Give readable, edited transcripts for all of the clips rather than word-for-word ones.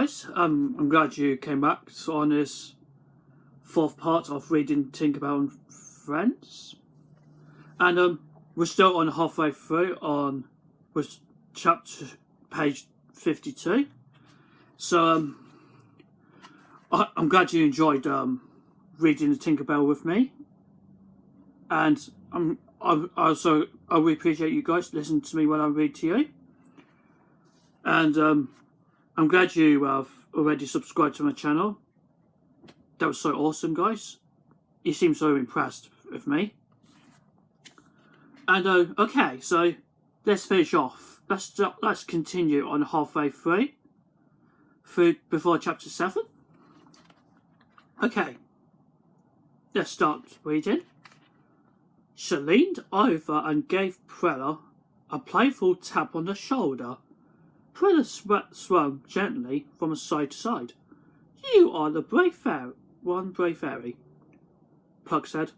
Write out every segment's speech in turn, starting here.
guys, I'm glad you came back on this fourth part of reading Tinkerbell and Friends. And we're still on halfway through with chapter page 52. So I'm glad you enjoyed reading the Tinkerbell with me. And I really appreciate you guys listening to me when I read to you. And I'm glad you have already subscribed to my channel. That was so awesome, guys. You seem so impressed with me. And okay, so let's finish off. Let's continue on halfway through before chapter 7. Okay, let's start reading. She leaned over and gave Prella a playful tap on the shoulder. Prella swung gently from side to side. "You are the brave fairy," Pluck said.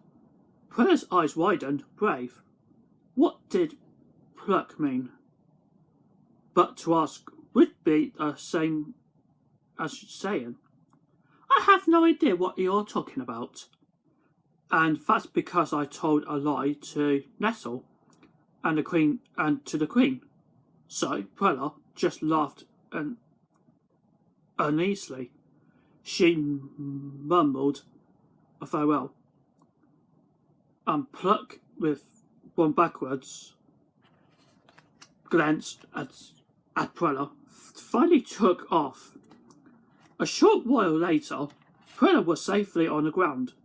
Prella's eyes widened. Brave? What did Pluck mean? But to ask would be the same as saying, "I have no idea what you're talking about. And that's because I told a lie to Nestle and to the Queen." So Prella just laughed uneasily. She mumbled a farewell, and Pluck, with one backwards glance at Prella, finally took off. A short while later, Prella was safely on the ground.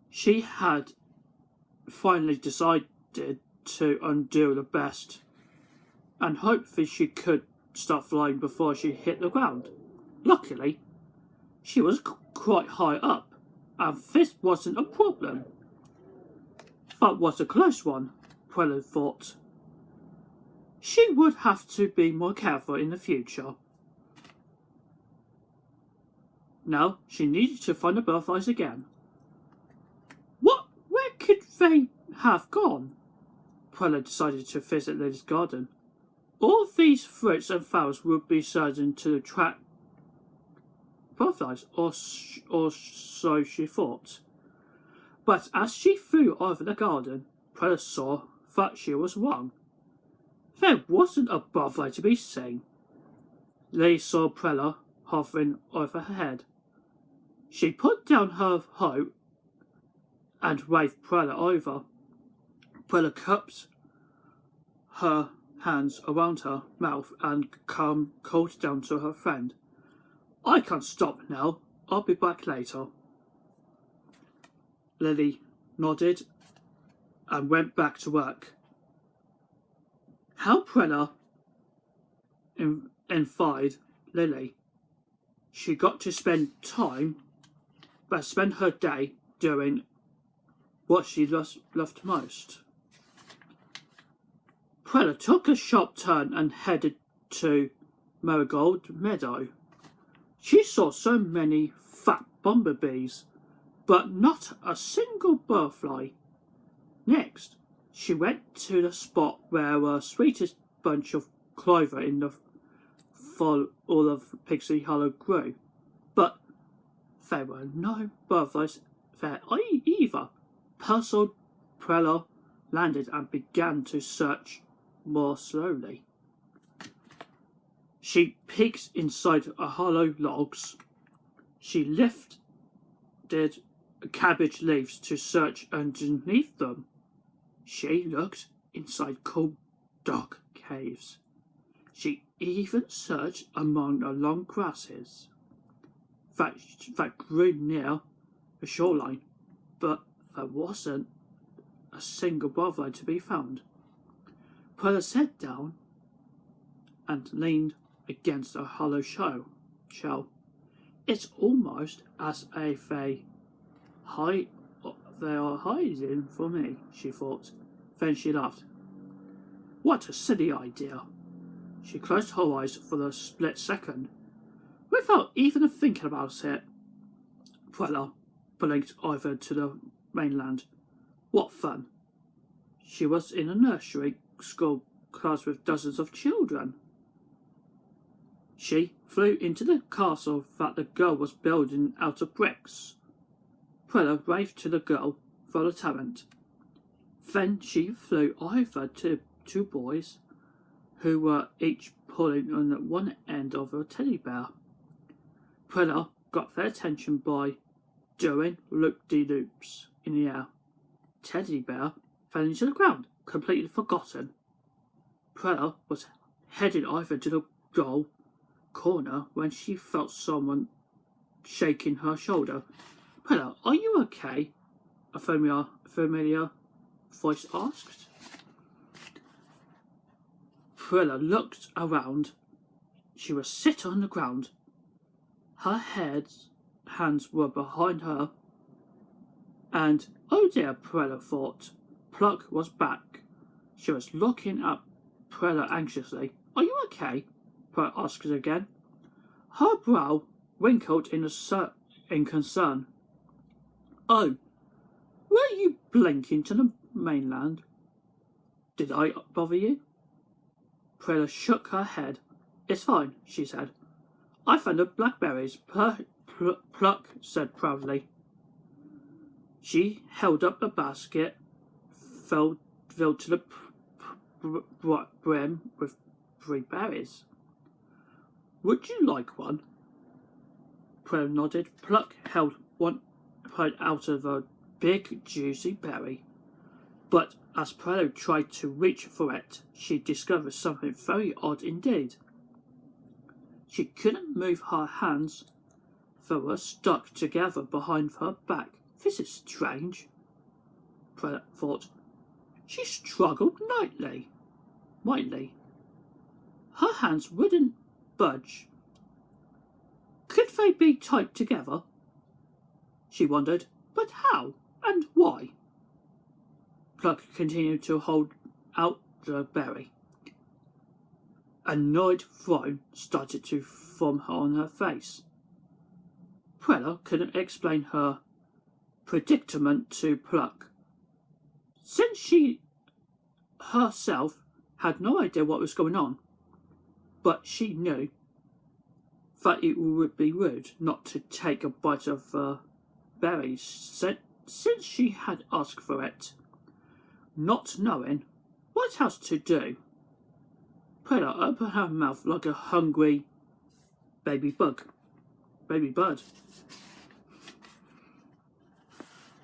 She had finally decided to undo the best, and hopefully she could start flying before she hit the ground. Luckily, she was quite high up, and this wasn't a problem. That was a close one, Prella thought. She would have to be more careful in the future. Now she needed to find the butterflies again. Where could they have gone? Prella decided to visit Lily's garden. All these fruits and flowers would be certain to attract butterflies, or so she thought. But as she flew over the garden, Prella saw that she was wrong. There wasn't a butterfly to be seen. Lily saw Prella hovering over her head. She put down her hoe and waved Prella over. Prella cupped her hands around her mouth and called down to her friend. "I can't stop now. I'll be back later." Lily nodded and went back to work. How Prella envied Lily. She got to spend her day doing what she loved most. Prella took a sharp turn and headed to Marigold Meadow. She saw so many fat bumblebees, but not a single butterfly. Next, she went to the spot where the sweetest bunch of clover in the fall all of Pixie Hollow grew, but there were no butterflies there either. Puzzled, Prella landed and began to search more slowly. She peeked inside a hollow logs. She lifted cabbage leaves to search underneath them. She looked inside cool, dark caves. She even searched among the long grasses that grew near the shoreline, but there wasn't a single butterfly to be found. Prella sat down and leaned against a hollow shell. It's almost as if they are hiding for me, she thought. Then she laughed. What a silly idea. She closed her eyes for a split second. Without even thinking about it, Prella blinked over to the mainland. What fun. She was in a nursery school class with dozens of children. She flew into the castle that the girl was building out of bricks. Prella waved to the girl for the talent. Then she flew over to two boys who were each pulling on one end of a teddy bear. Prella got their attention by doing loop-de-loops in the air. Teddy bear fell into the ground, completely forgotten. Prella was heading over to the goal corner when she felt someone shaking her shoulder. Prella, are you okay? A familiar voice asked. Prella looked around. She was sitting on the ground. Her hands were behind her, and oh dear, Prella thought. Pluck was back. She was looking at Prella anxiously. Are you okay? Prella asked again. Her brow wrinkled in concern. Oh, were you blinking to the mainland? Did I bother you? Prella shook her head. It's fine, she said. I found the blackberries, Pluck said proudly. She held up a basket filled to the brim with 3 berries. Would you like one? Prella nodded. Pluck held one out of a big, juicy berry. But as Prella tried to reach for it, she discovered something very odd indeed. She couldn't move her hands. They were stuck together behind her back. This is strange, Prella thought. She struggled mightily. Her hands wouldn't budge. Could they be tied together? She wondered. But how and why? Pluck continued to hold out the berry. A annoyed frown started to form on her face. Prella couldn't explain her predicament to Pluck, since she herself had no idea what was going on. But she knew that it would be rude not to take a bite of the berries since she had asked for it, not knowing what else to do. Prella opened her mouth like a hungry baby bird.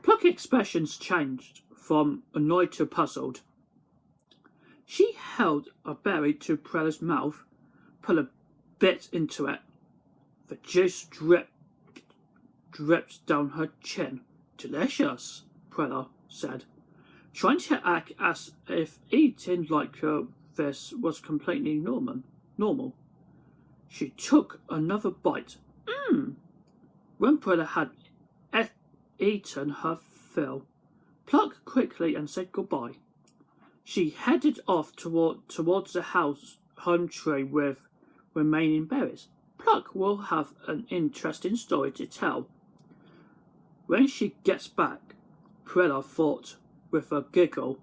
Pluck's expressions changed from annoyed to puzzled. She held a berry to Prella's mouth, put a bit into it. The juice dripped down her chin. Delicious, Prella said, trying to act as if eating like this was completely normal. She took another bite. When Prella had eaten her fill, Pluck quickly and said goodbye. She headed off towards the home tree with remaining berries. Pluck will have an interesting story to tell when she gets back, Prella thought with a giggle.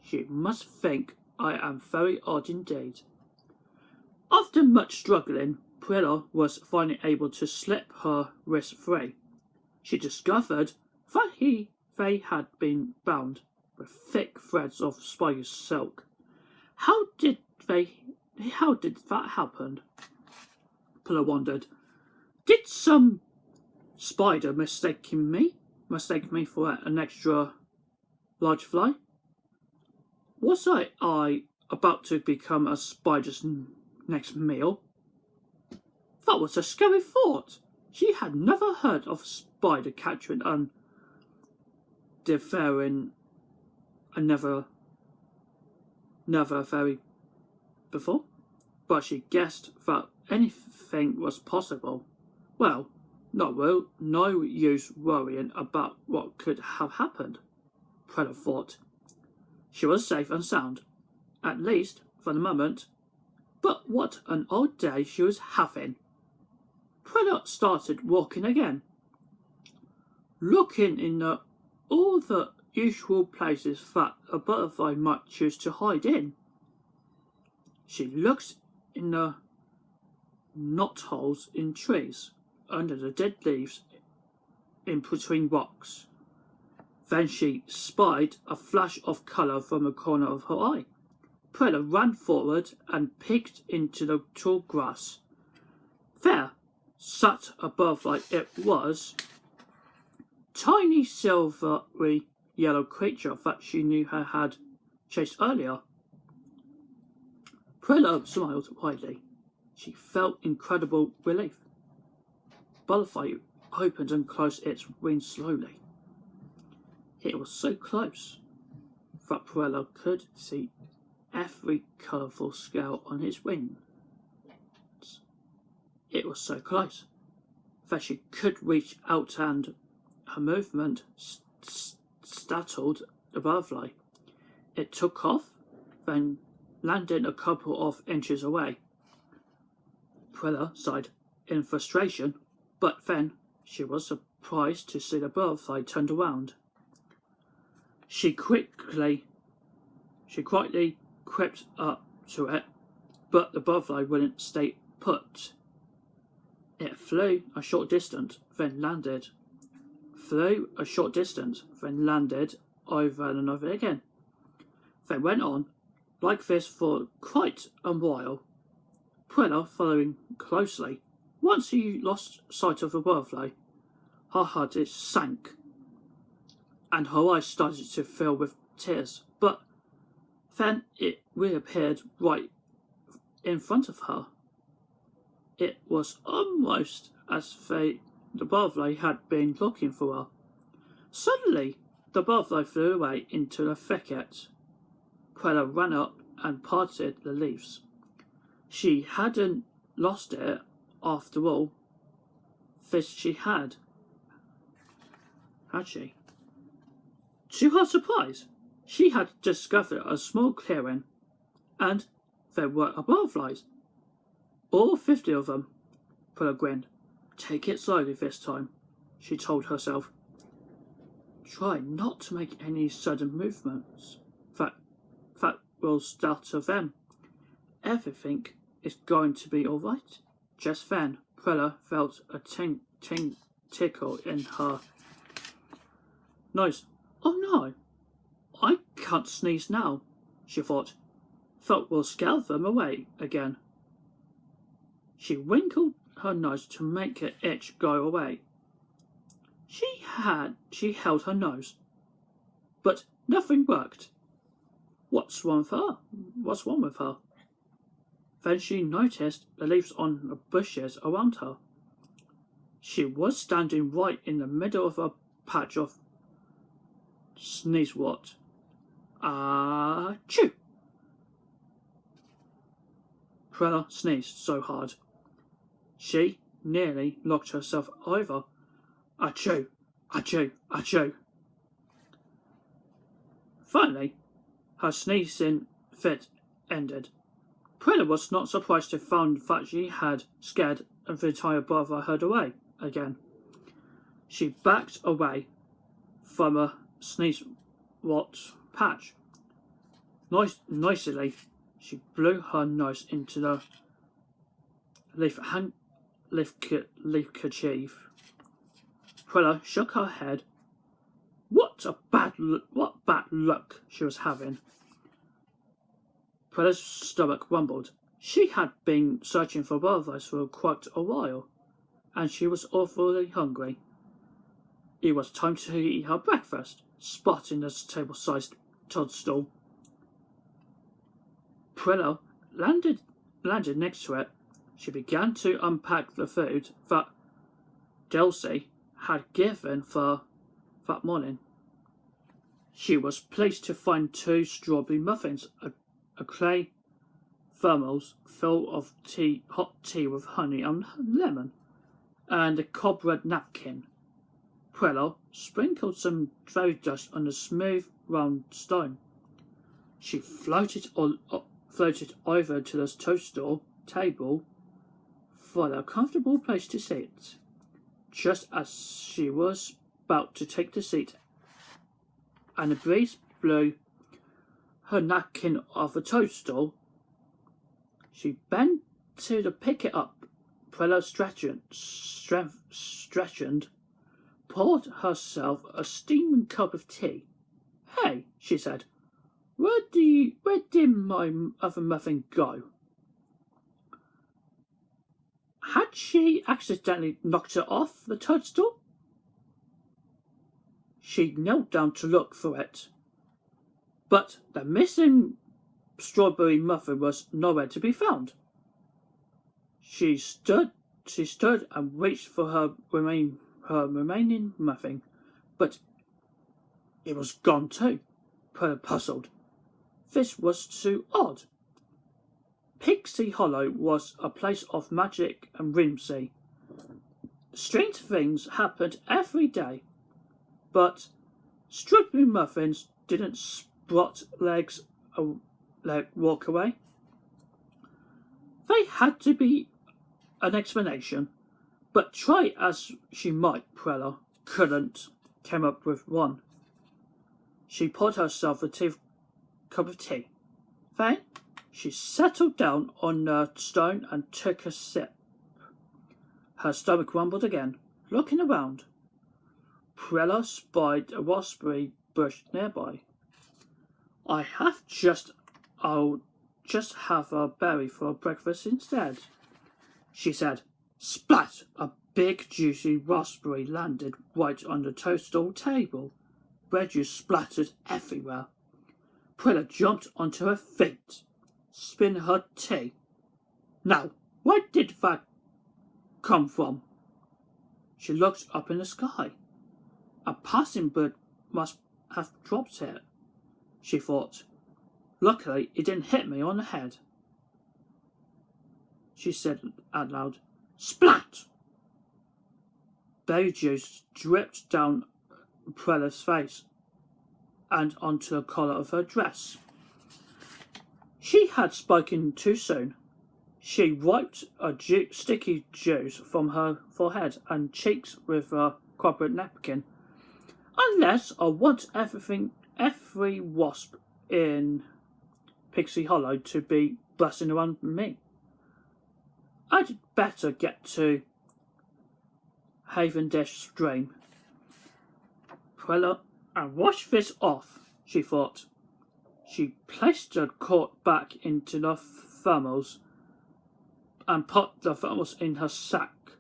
She must think I am very odd indeed. After much struggling, Prella was finally able to slip her wrist free. She discovered that they had been bound with thick threads of spider silk. How did that happen? Prella wondered. Did some spider mistake me for an extra large fly? Was I about to become a spider's next meal? That was a scary thought. She had never heard of a spider catching and devouring another fairy before, but she guessed that anything was possible. Well, no use worrying about what could have happened, Prella thought. She was safe and sound, at least for the moment. But what an odd day she was having. Prella started walking again, looking in all the usual places that a butterfly might choose to hide in. She looked in the knotholes in trees, under the dead leaves, in between rocks. Then she spied a flash of colour from the corner of her eye. Prella ran forward and peeked into the tall grass. There, sat above like it was, tiny silvery yellow creature that she knew her had chased earlier. Prella smiled widely. She felt incredible relief. Butterfly opened and closed its wings slowly. It was so close that Prella could see every colourful scale on his wings. It was so close that she could reach out, and her movement startled the butterfly. It took off, then landed a couple of inches away. Prella sighed in frustration, but then she was surprised to see the butterfly turned around. She quietly crept up to it, but the butterfly wouldn't stay put. It flew a short distance, then landed. Flew a short distance, then landed over and over again. They went on like this for quite a while, Prella following closely. Once she lost sight of the butterfly, her heart sank, and her eyes started to fill with tears. But then it reappeared right in front of her. It was almost as though the butterfly had been looking for her. Suddenly, the butterfly flew away into the thicket. Prella ran up and parted the leaves. She hadn't lost it after all. This she had she? To her surprise, she had discovered a small clearing, and there were butterflies. All 50 of them. Prella grinned. Take it slowly this time, she told herself. Try not to make any sudden movements. That will startle them. Everything is going to be all right. Just then, Prella felt a tickle in her nose. Oh no, I can't sneeze now, she thought. That will scare them away again. She wrinkled her nose to make her itch go away. She held her nose, but nothing worked. What's wrong with her? Then she noticed the leaves on the bushes around her. She was standing right in the middle of a patch of sneezewort. Achoo! Prella sneezed so hard she nearly knocked herself over. Achoo! Achoo! Achoo! Finally, her sneezing fit ended. Prella was not surprised to find that she had scared the entire brotherhood away again. She backed away from a sneezewort patch. Noisily, she blew her nose into the leaf kerchief. Prella shook her head. What bad luck she was having. Prella's stomach rumbled. She had been searching for butterflies for quite a while, and she was awfully hungry. It was time to eat her breakfast, spotting the table-sized toadstool. Prella landed next to it. She began to unpack the food that Dulcie had given for that morning. She was pleased to find 2 strawberry muffins, a clay thermos full of hot tea with honey and lemon, and a cobweb napkin. Prella sprinkled some fairy dust on the smooth round stone. She floated over to the toadstool table for a comfortable place to sit. Just as she was about to take the seat, and a breeze blew her napkin off the toadstool, she bent to pick it up Prella stretchened, poured herself a steaming cup of tea. "Hey," she said, where did my other muffin go?" Had she accidentally knocked it off the toadstool? She knelt down to look for it, but the missing strawberry muffin was nowhere to be found. She stood and reached for her remaining muffin, but it was gone too. Puzzled. This was too odd. Pixie Hollow was a place of magic and whimsy. Strange things happened every day, but strawberry muffins didn't sprot legs walk away. They had to be an explanation, but try as she might, Prella couldn't come up with one. She poured herself a cup of tea. Then she settled down on a stone and took a sip. Her stomach rumbled again. Looking around, Prella spied a raspberry bush nearby. I'll just have a berry for breakfast instead," she said. Splat! A big juicy raspberry landed right on the toadstool table. Red juice splattered everywhere. Prella jumped onto her feet, spinning her tea. "Now, where did that come from?" She looked up in the sky. "A passing bird must have dropped it," she thought. "Luckily, it didn't hit me on the head." She said out loud, "Splat!" Berry juice dripped down Prella's face and onto the collar of her dress. She had spoken too soon. She wiped a sticky juice from her forehead and cheeks with a copper napkin. "Unless I want every wasp in Pixie Hollow to be buzzing around me, I'd better get to Havendish Stream, Prella, and wash this off," she thought. She placed the cork back into the thermos and put the thermos in her sack,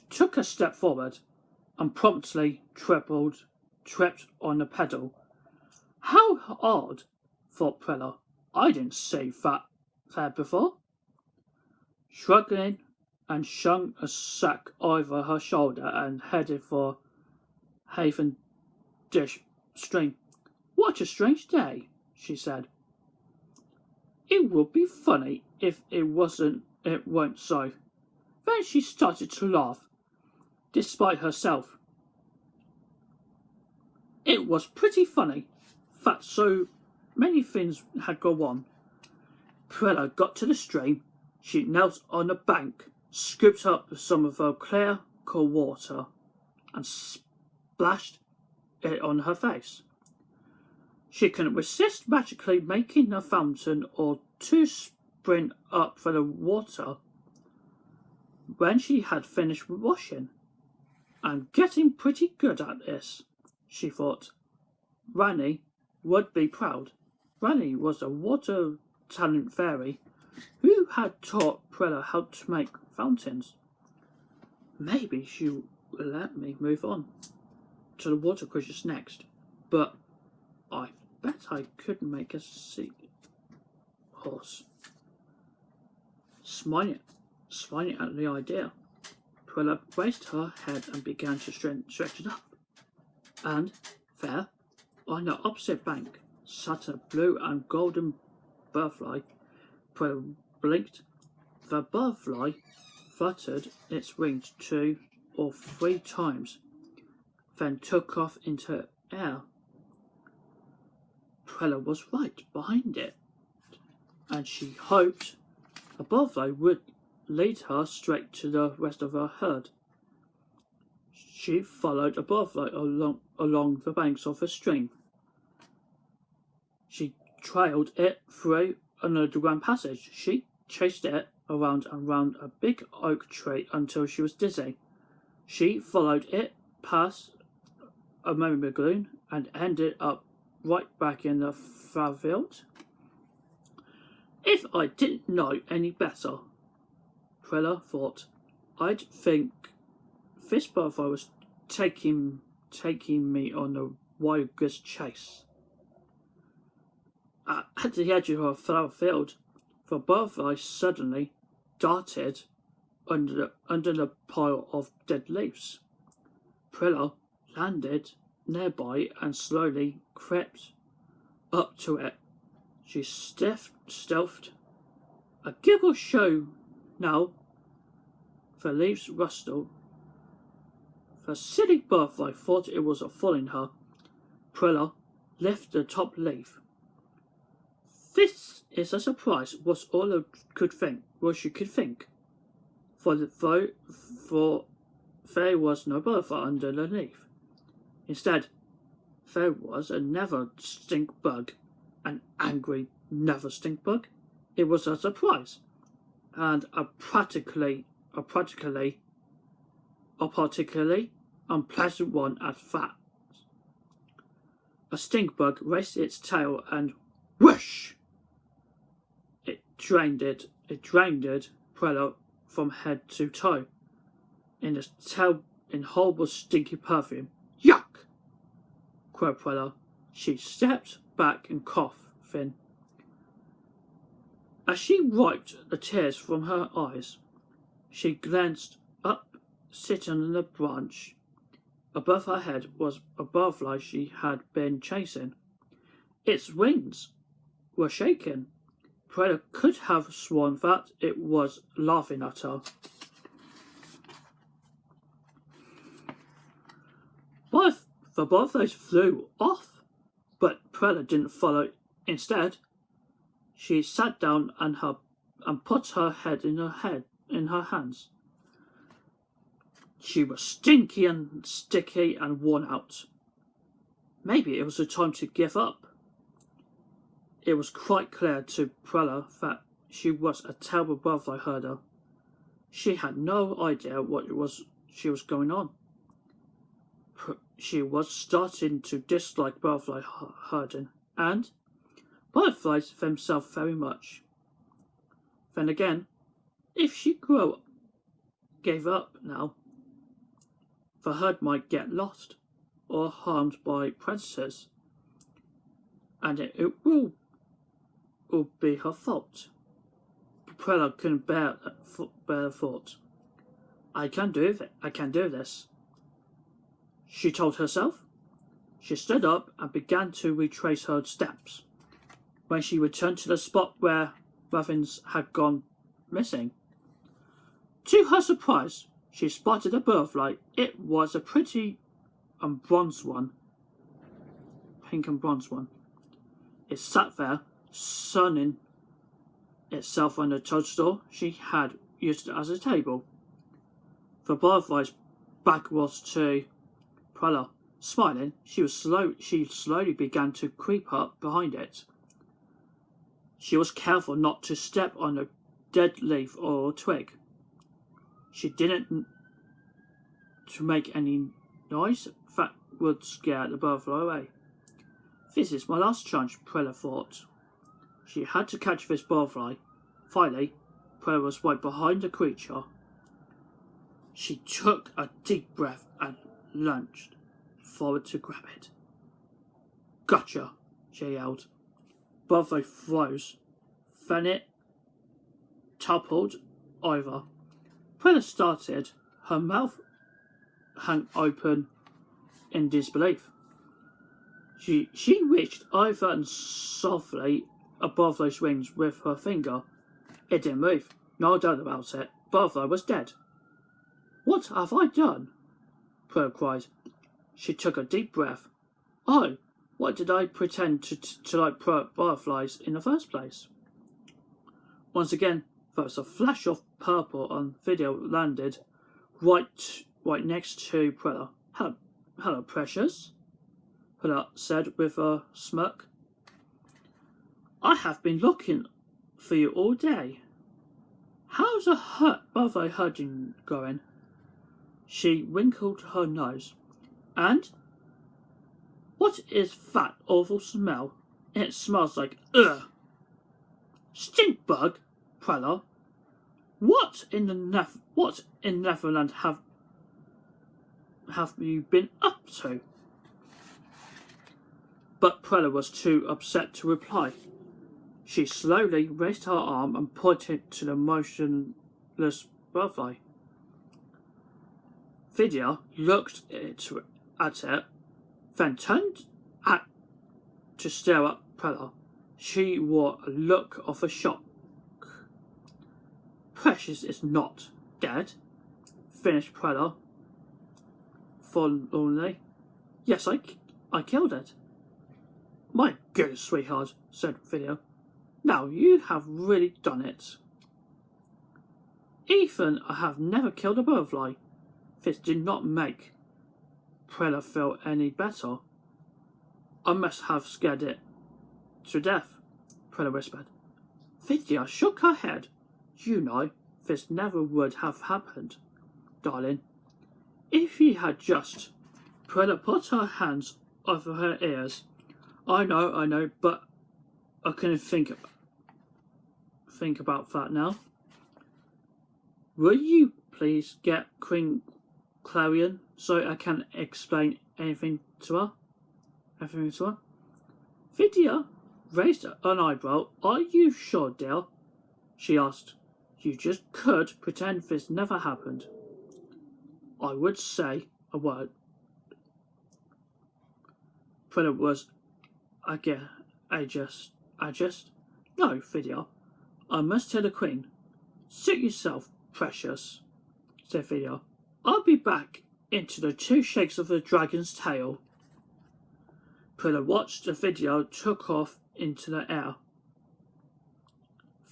took a step forward, and promptly tripped on the pedal. "How odd," thought Prella. "I didn't see that there before." Shrugging, and slung a sack over her shoulder and headed for Havendish Stream. "What a strange day," she said. "It would be funny if it weren't so." Then she started to laugh, despite herself. It was pretty funny that so many things had gone on. Prella got to the stream. She knelt on the bank, scooped up some of her clear, cool water, and splashed it on her face. She couldn't resist magically making a fountain or two spring up for the water when she had finished washing. "I'm getting pretty good at this," she thought. Granny would be proud. Granny was a water talent fairy who had taught Prella how to make fountains. Maybe she will let me move on to the water creatures next, but I bet I could make a sea horse. Smiling at the idea, Prella raised her head and began to stretch it up. And there, on the opposite bank, sat a blue and golden butterfly. Prella blinked. The butterfly fluttered its wings 2 or 3 times, then took off into air. Prella was right behind it, and she hoped a butterfly would lead her straight to the rest of her herd. She followed a butterfly along the banks of the stream. She trailed it through an underground passage. She chased it around and round a big oak tree until she was dizzy. She followed it past a merry balloon and ended up right back in the flower field. If I didn't know any better, Prilla thought, I'd think this butterfly was taking me on a wild goose chase. At the edge of a flower field, the butterfly suddenly darted under the pile of dead leaves. Prilla landed nearby and slowly crept up to it. She stealthed. A giggle show now. The leaves rustled. The silly butterfly thought it was following her. Prilla lifted the top leaf. This is a surprise, was all she could think. For there was no butterfly under the leaf. Instead, there was a never stink bug, an angry never stink bug. It was a surprise, and a particularly unpleasant one at that. A stink bug raised its tail and whoosh! It drained Prilla from head to toe in its tail in horrible stinky perfume. Yuck! Cried Prilla. She stepped back and coughed thin. As she wiped the tears from her eyes, she glanced up. Sitting on the branch above her head was a butterfly she had been chasing. Its wings were shaking. Prilla could have sworn that it was laughing at her. The butterflies flew off, but Prilla didn't follow. Instead, she sat down and put her head in her hands. She was stinky and sticky and worn out. Maybe it was the time to give up. It was quite clear to Prilla that she was a terrible butterfly herder. She had no idea what she was going on. She was starting to dislike butterfly herding and butterflies themselves very much. Then again, if she gave up now, the herd might get lost or harmed by predators, and it will be her fault. Prilla couldn't bear the thought. I can do this, she told herself. She stood up and began to retrace her steps. When she returned to the spot where Muffins had gone missing, to her surprise, she spotted a butterfly. It was a pretty and bronze one, pink and bronze one. It sat there, sunning itself on the toadstool she had used as a table. The butterfly's back was to Prilla. Smiling, she slowly began to creep up behind it. She was careful not to step on a dead leaf or twig. She didn't to make any noise that would scare the butterfly away. This is my last chance, Prilla thought. She had to catch this butterfly. Finally, Prilla was right behind the creature. She took a deep breath and lunged forward to grab it. Gotcha, she yelled. Butterfly froze. Then it toppled over. Prilla started, her mouth hung open in disbelief. She reached over and softly above those wings with her finger. It didn't move, no doubt about it. Butterfly was dead. What have I done? Prilla cried. She took a deep breath. Oh, why did I pretend to like butterflies in the first place? Once again, there was a flash of purple on video landed right next to Prilla. Hello, precious, Prilla said with a smirk. I have been looking for you all day. How's a birthday herding going? She wrinkled her nose. And? What is that awful smell? It smells like ugh. Stink bug, Prella. What in Netherland have you been up to? But Prella was too upset to reply. She slowly raised her arm and pointed to the motionless butterfly. Vidya looked at it, then turned to stare at Prella. She wore a look of a shock. Precious is not dead, finished Prella forlornly. Yes, I killed it. My goodness, sweetheart, said Vidya. Now you have really done it. Even I have never killed a butterfly. This did not make Prella feel any better. I must have scared it to death, Prella whispered. Vidya shook her head. You know, this never would have happened, darling. If you had just... Prella put her hands over her ears. I know, but I couldn't think about that now. Will you please get Queen Clarion so I can explain everything to her? Vidya raised an eyebrow. Are you sure, dear? She asked. You just could pretend this never happened. I would say a word. Prella was just. No, Vidya. I must tell the Queen. Suit yourself, Precious, said Vidya. I'll be back into the 2 shakes of the dragon's tail. Prella watched the video took off into the air.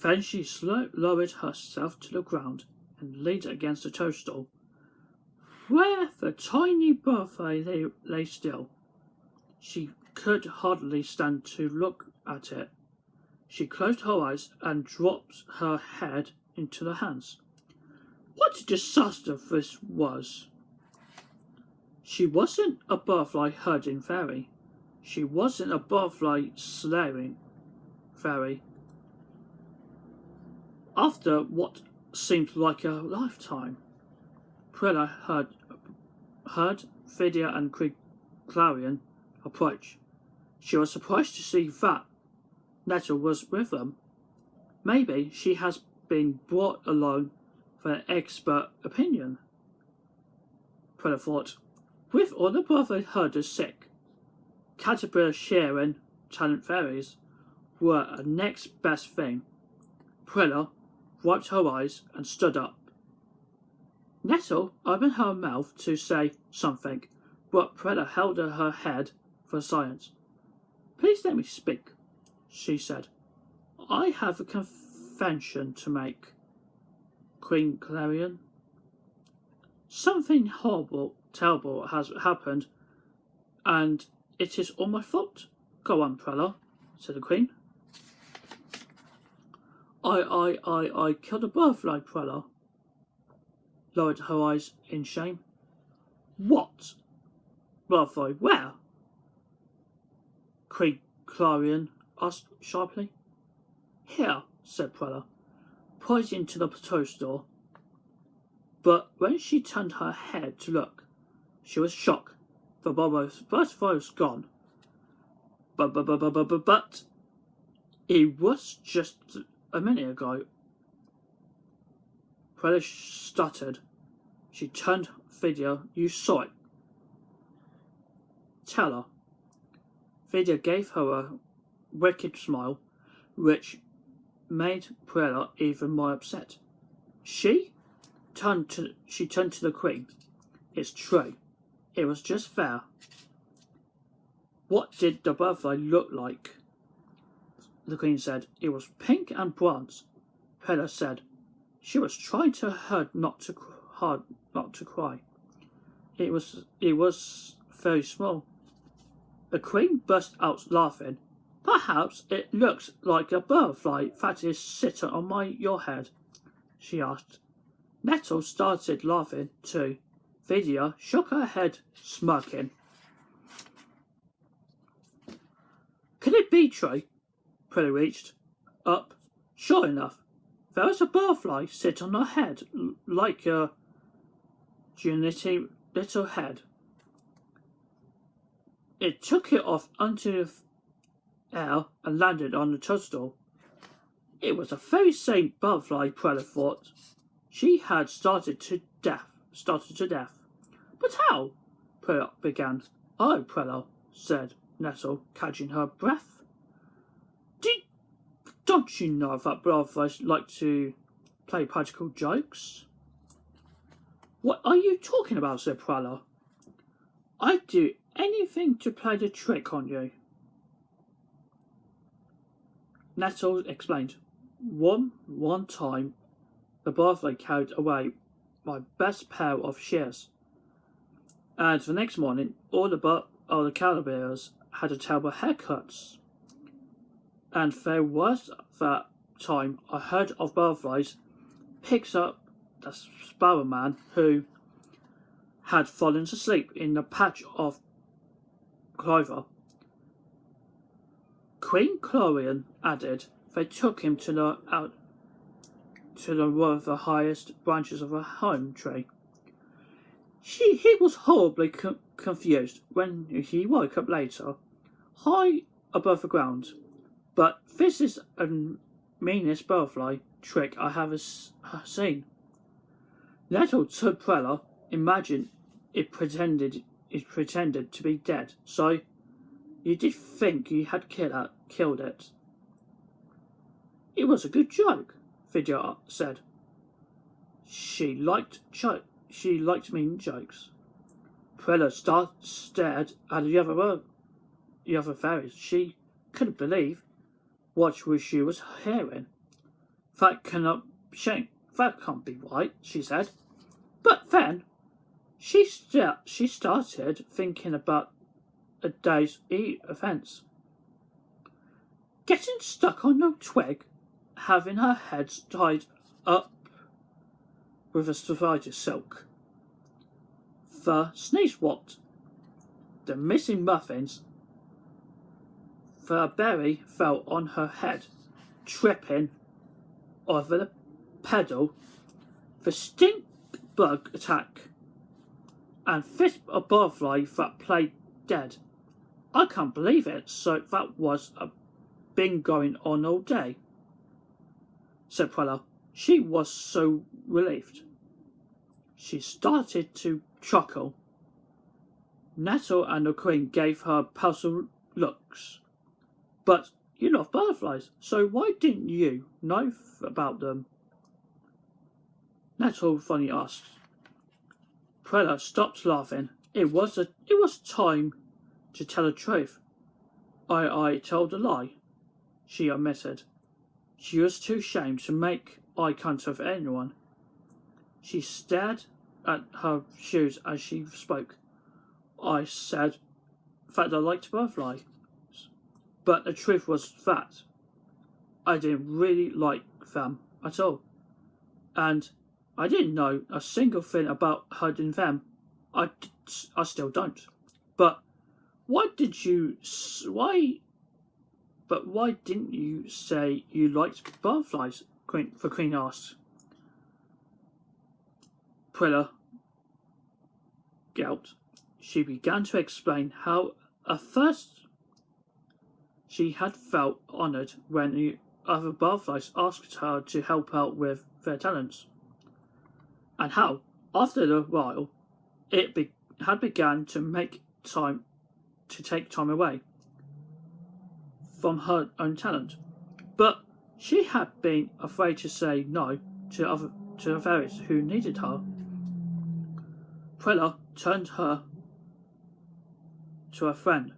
Then she lowered herself to the ground and leaned against the toadstool, where the tiny birthday lay still. She could hardly stand to look at it. She closed her eyes and dropped her head into the hands. What a disaster this was! She wasn't a butterfly herding fairy. She wasn't a butterfly slaying fairy. After what seemed like a lifetime, Prella heard Vidya and Clarion approach. She was surprised to see that Nettle was with them. Maybe she has been brought along for an expert opinion, Prella thought. With all the birthday herders sick, caterpillar shearing talent fairies were a next best thing. Prella wiped her eyes and stood up. Nettle opened her mouth to say something, but Prella held her head for silence. Please let me speak, she said. I have a confession to make, Queen Clarion. Something terrible has happened, and it is all my fault. Go on, Prella, said the Queen. I killed a butterfly, Prella lowered her eyes in shame. What? Butterfly, where? Queen Clarion asked sharply. Here, said Prella, pointing to the toadstool. But when she turned her head to look, she was shocked. The butterfly was gone. But it was just a minute ago. Prella stuttered. She turned Vidya. You saw it. Tell her. Vidya gave her a wicked smile, which made Prella even more upset. She turned to the Queen. It's true. It was just fair. What did the butterfly look like? The Queen said. It was pink and bronze. Prella said. She was trying to hard not to cry. It was very small. The Queen burst out laughing. Perhaps it looks like a butterfly that is sitting on your head. she asked. Nettle started laughing too. Vidya shook her head, smirking. Could it be true? Prilla reached up. Sure enough, there was a butterfly sit on her head like a genetic little head. It took it off into the air and landed on the toadstool. It was the very same butterfly, Prilla thought. She had started to death. But how? Prilla began. Oh, Prilla, said Nettle, catching her breath. Don't you know that butterflies like to play practical jokes? What are you talking about, said Prilla. I'd do anything to play the trick on you. Nettle explained. One time, the butterfly carried away my best pair of shears, and the next morning, all the caterpillars had terrible haircuts. And there was that time I heard of butterflies picks up the sparrow man who had fallen asleep in a patch of clover. Queen Chlorian added they took him to one of the highest branches of a home tree. He was horribly confused when he woke up later, high above the ground. But this is the meanest butterfly trick I have seen. Nettle told Prilla, imagine it pretended to be dead, so you did think you had killed it. It was a good joke, Vidya said. She liked mean jokes. Prilla stared at the other fairies. She couldn't believe what she was hearing. That can't be right, she said. But then she started thinking about a day's events. Getting stuck on a twig, having her head tied up with a spider silk, the sneeze swat, the missing muffins. The berry fell on her head, tripping over the pedal, the stink bug attack, and fist a butterfly that played dead. I can't believe it, so that was been going on all day, said Prilla. She was so relieved. She started to chuckle. Nettle and the Queen gave her puzzled looks. But you love butterflies, so why didn't you know about them? Nettle finally asked. Prilla stopped laughing. It was time to tell the truth. I told a lie, she admitted. She was too ashamed to make eye contact with anyone. She stared at her shoes as she spoke. I said that I liked butterflies, but the truth was that I didn't really like them at all, and I didn't know a single thing about hurting them. I still don't. But why didn't you say you liked butterflies? The Queen asked. Prilla gulped. She began to explain how at first she had felt honoured when the other butterflies asked her to help out with their talents, and how, after a while, it had begun to take time away from her own talent. But she had been afraid to say no to the fairies who needed her. Prilla turned her to her friend.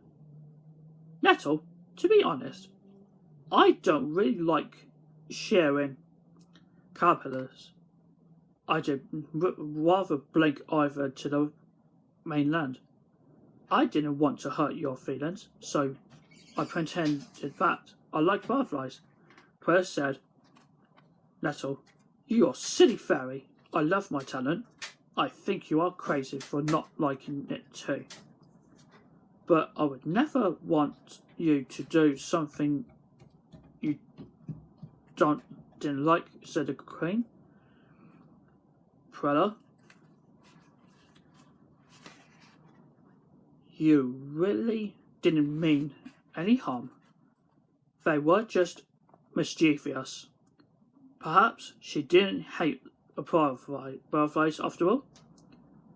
Nettle, to be honest, I don't really like sharing caterpillars. I did rather blink over to the mainland. I didn't want to hurt your feelings, so I pretended that I liked butterflies. Prilla said. Nettle, You're silly fairy. I love my talent. I think you are crazy for not liking it too. But I would never want you to do something you didn't like, said the queen. Prella, you really didn't mean any harm. They were just mischievous. Perhaps she didn't hate the butterflies after all.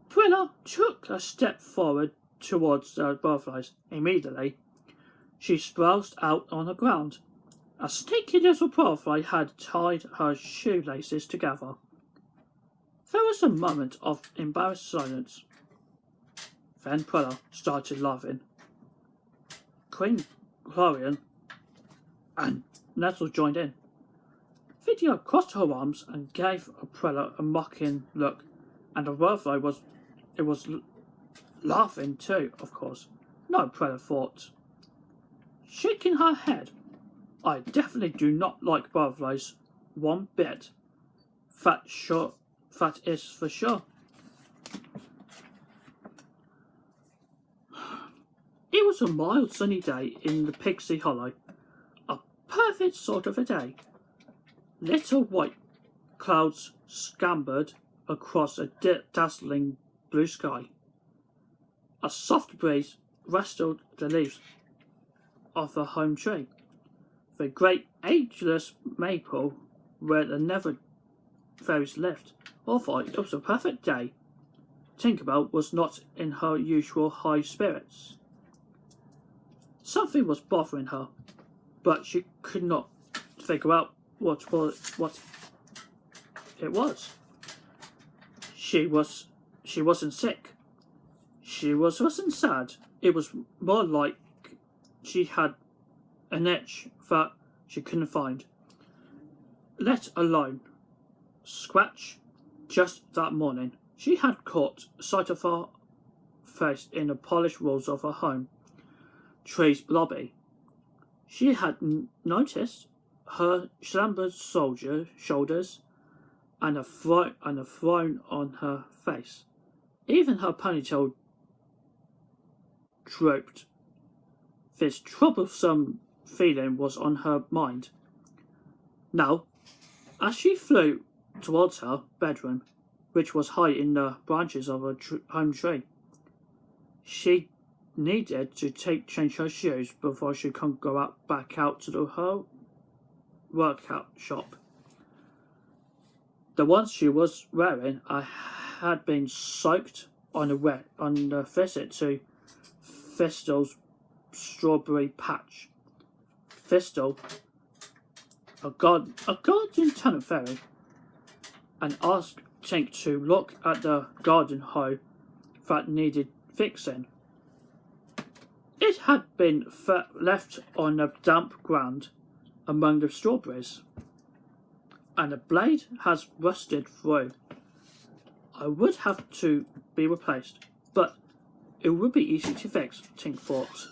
Prella took a step forward towards the butterflies. Immediately, she sprawled out on the ground. A sneaky little butterfly had tied her shoelaces together. There was a moment of embarrassed silence. Then Prella started laughing. Queen Glorian and Nettle joined in. Vidya crossed her arms and gave Prella a mocking look, and the butterfly was laughing too, of course. No, Prella thought. Shaking her head, I definitely do not like butterflies one bit. That is for sure. It was a mild sunny day in the Pixie Hollow. A perfect sort of a day. Little white clouds scampered across a dazzling blue sky. A soft breeze rustled the leaves of the home tree. The great ageless maple where the never fairies lived. Although it was a perfect day, Tinkerbell was not in her usual high spirits. Something was bothering her, but she could not figure out what it was. She wasn't sick. She wasn't sad. It was more like she had an itch that she couldn't find, let alone scratch. Just that morning, she had caught sight of her face in the polished walls of her home tree's lobby. She had noticed her slumbered shoulders and a frown on her face. Even her ponytail drooped. This troublesome feeling was on her mind. Now, as she flew towards her bedroom, which was high in the branches of a home tree, she needed to change her shoes before she could go back out to her workout shop. The ones she was wearing had been soaked on a visit to Fistel's strawberry patch. Fistel, a garden tenant fairy, and asked Tink to look at the garden hoe that needed fixing. It had been left on the damp ground among the strawberries, and the blade has rusted through. I would have to be replaced, but it would be easy to fix, Tink thought.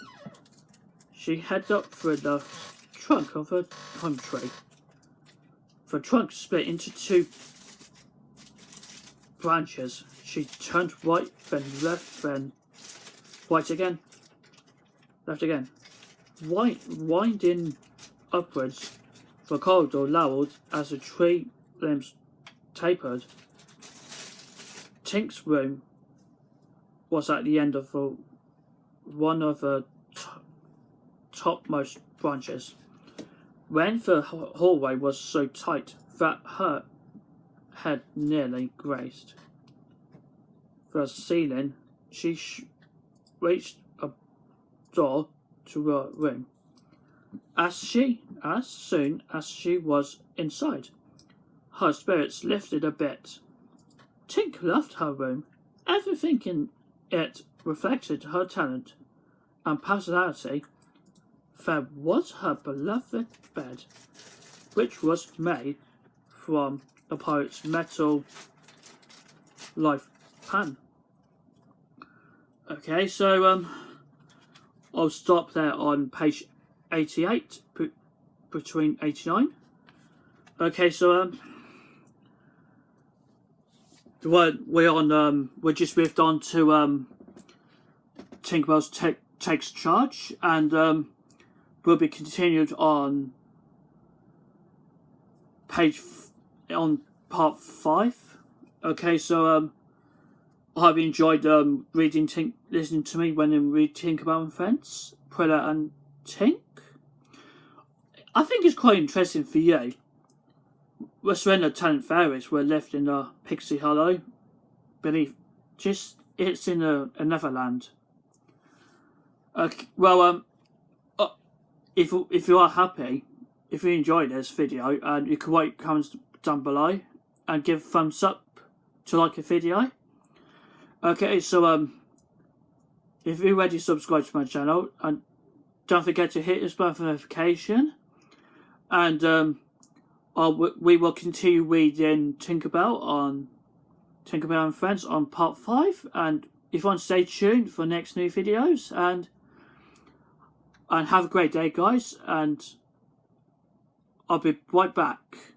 She headed up through the trunk of her home tree. The trunk split into two branches. She turned right, then left, then right again, left again. Winding upwards, the corridor lowered as the tree limbs tapered. Tink's room was at the end of one of the topmost branches. When the hallway was so tight that her head nearly grazed the ceiling, she reached a door to her room. As soon as she was inside, her spirits lifted a bit. Tink loved her room. Everything in it reflected her talent and personality. There was her beloved bed, which was made from the pirate's metal life pan. Okay, so I'll stop there on page 88 between 89. Okay, so we just moved on to Tinkerbell's takes charge, and will be continued on on part 5. Okay, so I hope you enjoyed listening to me when I read Tinkerbell and Friends, Prilla and Tink. I think it's quite interesting for you. When the talent fairies were left in the Pixie Hollow, beneath, it's in another land. Okay, well, if you are happy, if you enjoyed this video, and you can write comments down below and give a thumbs up to like a video. Okay, so if you're ready, subscribe to my channel, and don't forget to hit this bell for notification. And we will continue reading Tinkerbell and Friends on part 5. And if you want to stay tuned for next new videos, and have a great day, guys, and I'll be right back.